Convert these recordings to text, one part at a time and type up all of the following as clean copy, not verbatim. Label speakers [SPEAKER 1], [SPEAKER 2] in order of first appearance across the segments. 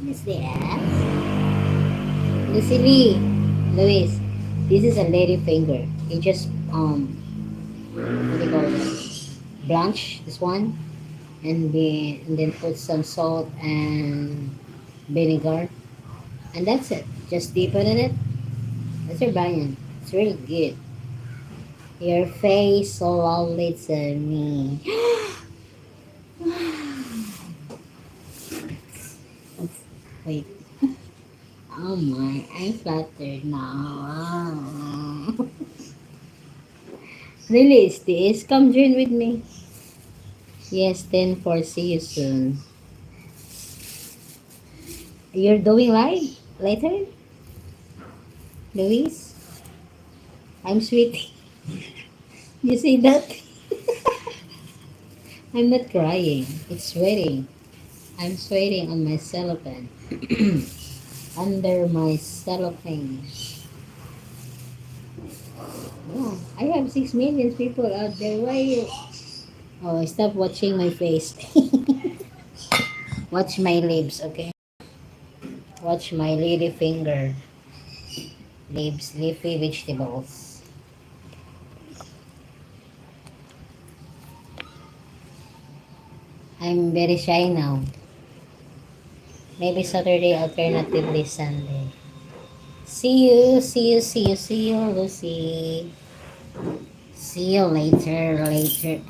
[SPEAKER 1] What's that? Lucy Lee. Luis. This is a lady finger. You just what do you call this? Blanch this one and then put some salt and vinegar and that's it. Just dip it in it. That's your banyan. It's really good. Your face so lovely to me. Wait. Oh my, I'm flattered now. Really, is this? Come join with me. Yes, 10 for see you soon. You're doing live later, Luis? I'm sweet. You see that? I'm not crying. It's sweating. I'm sweating on my cellophane. Under my cellophane. Oh, I have 6 million people out there. Why you? Oh, stop watching my face. Watch my lips, okay? Watch my lady finger. Lips, leafy vegetables. I'm very shy now. Maybe Saturday, alternatively Sunday. See you, see you, see you, see you, Lucy. See you later, alligator.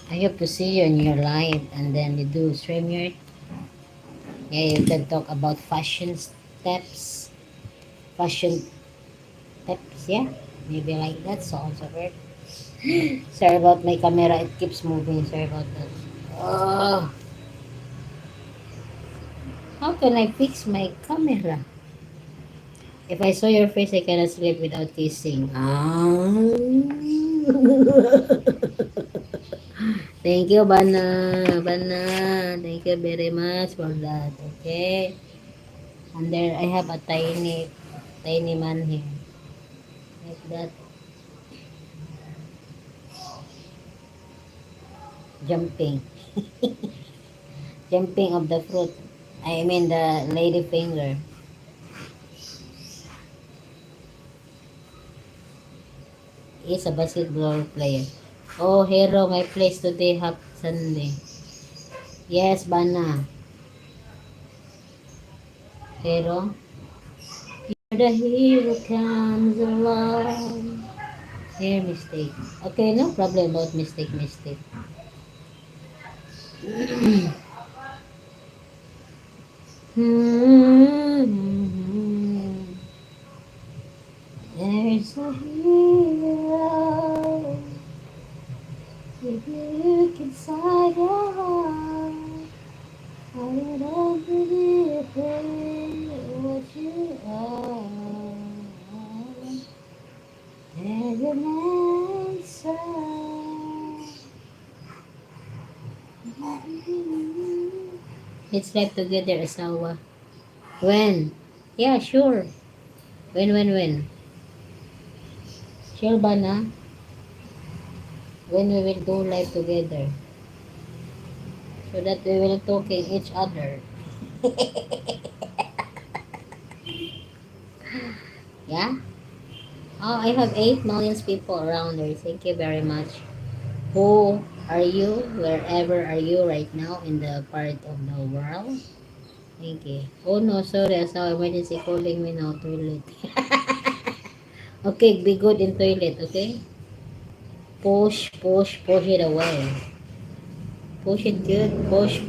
[SPEAKER 1] I hope to see you in your live and then you do StreamYard. Yeah, you can talk about fashion steps, fashion tips, yeah. Maybe like that, so also heard. Sorry about my camera, it keeps moving. Sorry about that. Oh, how can I fix my camera? If I saw your face, I cannot sleep without kissing. Ah. Thank you, Bana. Bana. Thank you very much for that. Okay. And there, I have a tiny man here. Like that. Jumping. Jumping of the fruit. I mean the lady finger. Is a basketball player. Oh, hero, my place today, half Sunday. Yes, Bana. Hero. You're the hero comes along. Here, mistake. Okay, no problem about mistake. There's a hero. If you look inside your heart, I don't believe what you are. There's an answer. Let's live together, asawa. When? Yeah, sure. When? Sure ba na? When we will go live together. So that we will talking each other. Yeah? Oh, I have 8 million people around there. Thank you very much. Who are you? Wherever are you right now in the part of the world? Thank you. Oh no, sorry. So emergency calling me now. Toilet. Okay, be good in toilet, okay? Push it away. Push it good. Push.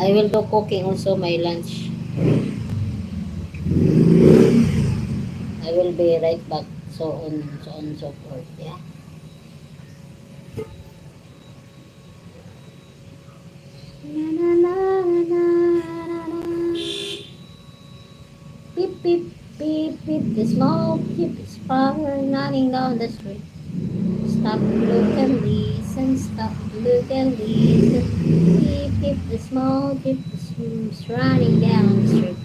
[SPEAKER 1] I will do cooking also my lunch. I will be right back. So forth. Yeah. Na, na, na, na, na, na. Beep. The smoke keeps running down the street. Stop, look and listen. Stop, look and listen. The smoke keeps running down the street.